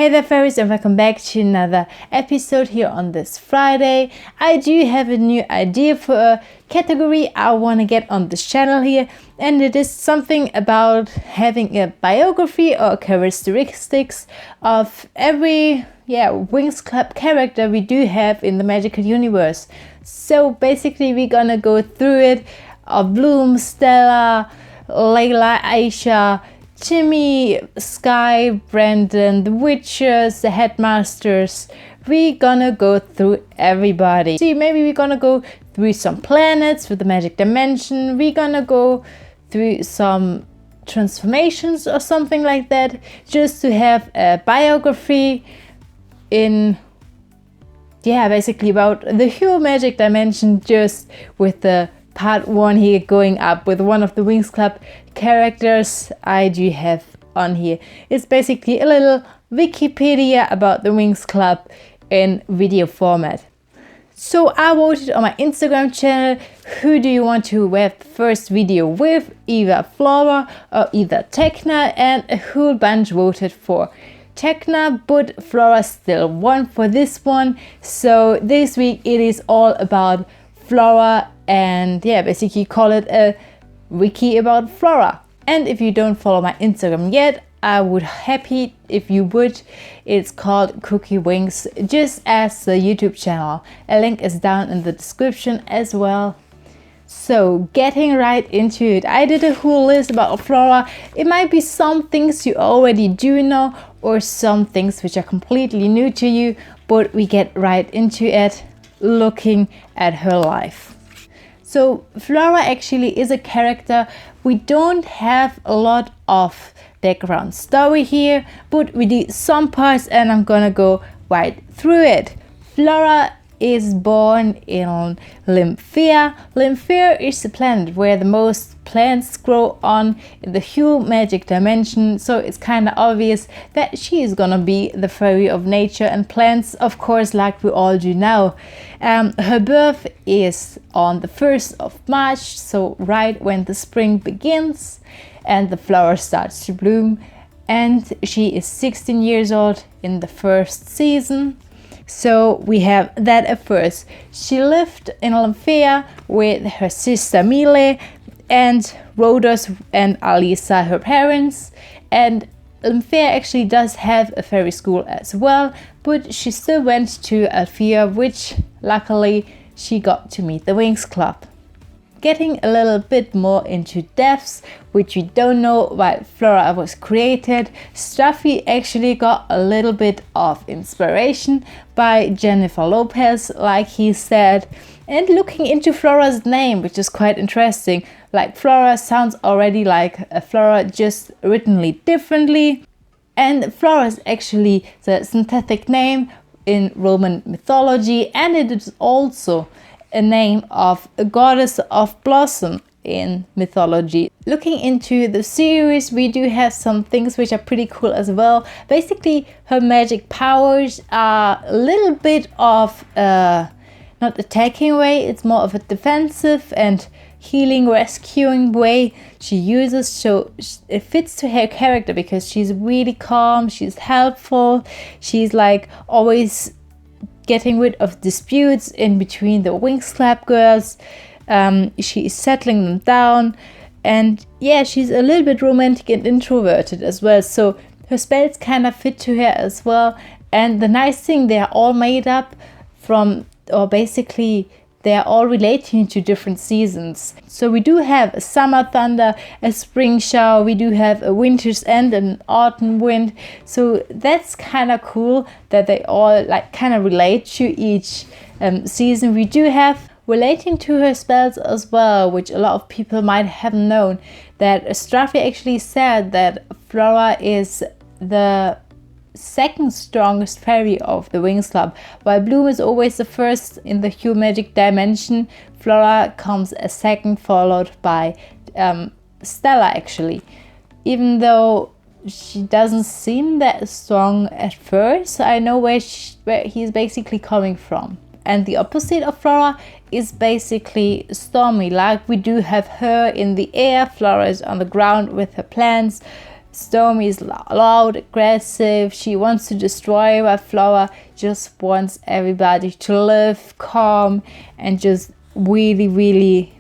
Hey there fairies, and welcome back to another episode here on this Friday. I do have a new idea for a category I want to get on this channel here, and it is something about having a biography or characteristics of every Winx Club character we do have in the magical universe. So basically we're gonna go through it of Bloom, Stella, Layla, Aisha, Timmy, Sky, Brandon, the witches, the headmasters. We're gonna go through everybody. See, maybe we're gonna go through some planets with the magic dimension. We're gonna go through some transformations or something like that, just to have a biography in basically about the whole magic dimension, just with the part 1 here going up with one of the Winx Club characters I do have on here. It's basically a little Wikipedia about the Winx Club in video format. So I voted on my Instagram channel, who do you want to have the first video with, either Flora or either Tekna, and a whole bunch voted for Tekna, but Flora still won for this one. So this week it is all about Flora, and basically call it a wiki about Flora. And if you don't follow my Instagram yet, I would happy if you would. It's called Cookie Winx, just as the YouTube channel. A link is down in the description as well. So getting right into it, I did a whole list about Flora. It might be some things you already do know, or some things which are completely new to you, but we get right into it, looking at her life. So Flora actually is a character. We don't have a lot of background story here, but we did some parts and I'm gonna go right through it. Flora is born in Lymphia. Lymphia is the planet where the most plants grow on in the whole magic dimension, so it's kind of obvious that she is gonna be the fairy of nature and plants, of course, like we all do now. Her birth is on the 1st of March, so right when the spring begins and the flower starts to bloom, and she is 16 years old in the first season. So we have that at first. She lived in Lymphia with her sister Mile and Rhodos and Alisa, her parents. And Lymphia actually does have a fairy school as well, but she still went to Alfea, which luckily she got to meet the Winx Club. Getting a little bit more into depths, which we don't know why Flora was created. Stuffy actually got a little bit of inspiration by Jennifer Lopez, like he said. And looking into Flora's name, which is quite interesting, like Flora sounds already like a Flora, just writtenly differently. And Flora is actually the synthetic name in Roman mythology, and it is also a name of a goddess of blossom in mythology. Looking into the series, we do have some things which are pretty cool as well. Basically, her magic powers are a little bit of not attacking way, it's more of a defensive and healing, rescuing way she uses, so it fits to her character because she's really calm, she's helpful, she's like always getting rid of disputes in between the Winx Club girls. She is settling them down, and she's a little bit romantic and introverted as well, so her spells kind of fit to her as well. And the nice thing, they are all made up from, or basically they are all relating to different seasons. So we do have a summer thunder, a spring shower, we do have a winter's end and an autumn wind. So that's kind of cool that they all like kind of relate to each season. We do have relating to her spells as well, which a lot of people might have known, that Strafi actually said that Flora is the second strongest fairy of the Winx Club. While Bloom is always the first in the Hue Magic dimension, Flora comes a second, followed by Stella actually. Even though she doesn't seem that strong at first, I know where he's basically coming from. And the opposite of Flora is basically stormy, like we do have her in the air. Flora is on the ground with her plants. Stormy is loud, aggressive, she wants to destroy, while Flora just wants everybody to live calm and just really,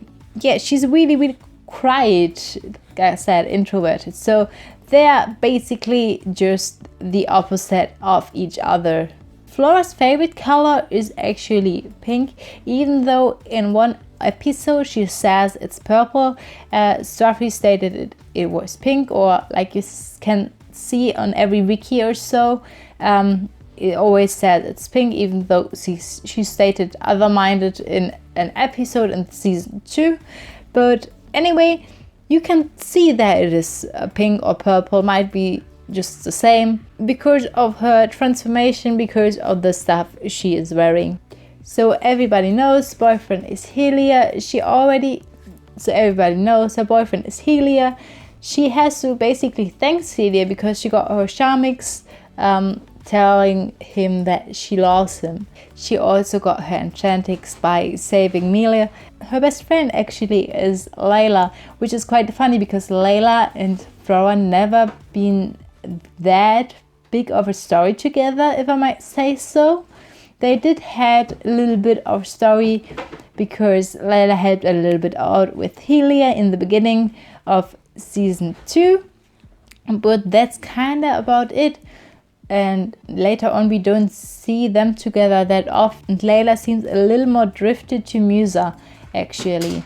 she's really quiet, like I said, introverted. So they're basically just the opposite of each other. Flora's favorite color is actually pink, even though in one episode she says it's purple. Strawberry stated it was pink, or like you can see on every wiki or so, it always said it's pink, even though she stated other-minded in an episode in season 2. But anyway, you can see that it is pink or purple, might be just the same, because of her transformation, because of the stuff she is wearing. So everybody knows boyfriend is Helia. So everybody knows her boyfriend is Helia. She has to basically thank Helia because she got her Charmix, telling him that she loves him. She also got her Enchantix by saving Melia. Her best friend actually is Layla, which is quite funny because Layla and Flora never been that big of a story together, if I might say so. They did had a little bit of story because Layla helped a little bit out with Helia in the beginning of season 2, but that's kind of about it. And later on we don't see them together that often. Layla seems a little more drifted to Musa actually,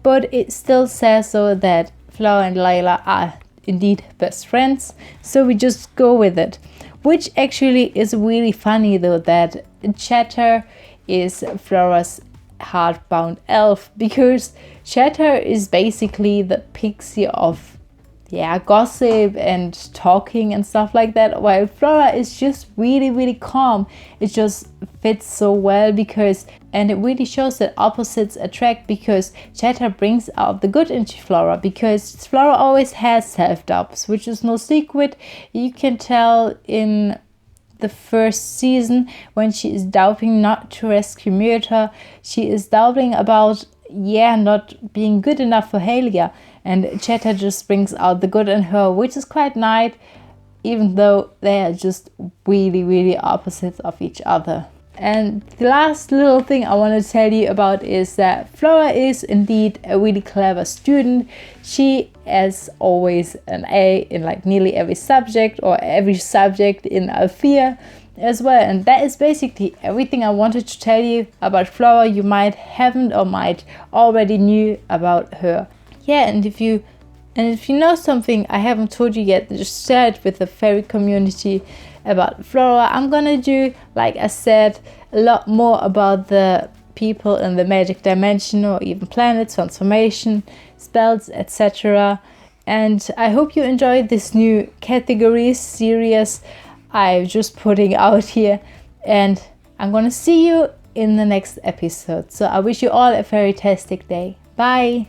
but it still says so that Flora and Layla are indeed best friends, so we just go with it. Which actually is really funny though, that Chatter is Flora's heartbound elf, because Chatter is basically the pixie of gossip and talking and stuff like that, while Flora is just really calm. It just fits so well, because, and it really shows that opposites attract, because Chatter brings out the good in Flora, because Flora always has self-doubts, which is no secret. You can tell in the first season when she is doubting not to rescue Myrta. She is doubting about not being good enough for Helia, and Chatter just brings out the good in her, which is quite nice, even though they are just really opposites of each other. And the last little thing I want to tell you about is that Flora is indeed a really clever student. She is always an A in like nearly every subject, or every subject in Althea as well. And that is basically everything I wanted to tell you about Flora. You might haven't or might already knew about her. And if you know something I haven't told you yet, just share it with the fairy community about Flora. I'm gonna do, like I said, a lot more about the people in the magic dimension, or even planets, transformation, spells, etc. And I hope you enjoyed this new category series I'm just putting out here, and I'm gonna see you in the next episode. So I wish you all a fantastic day. Bye.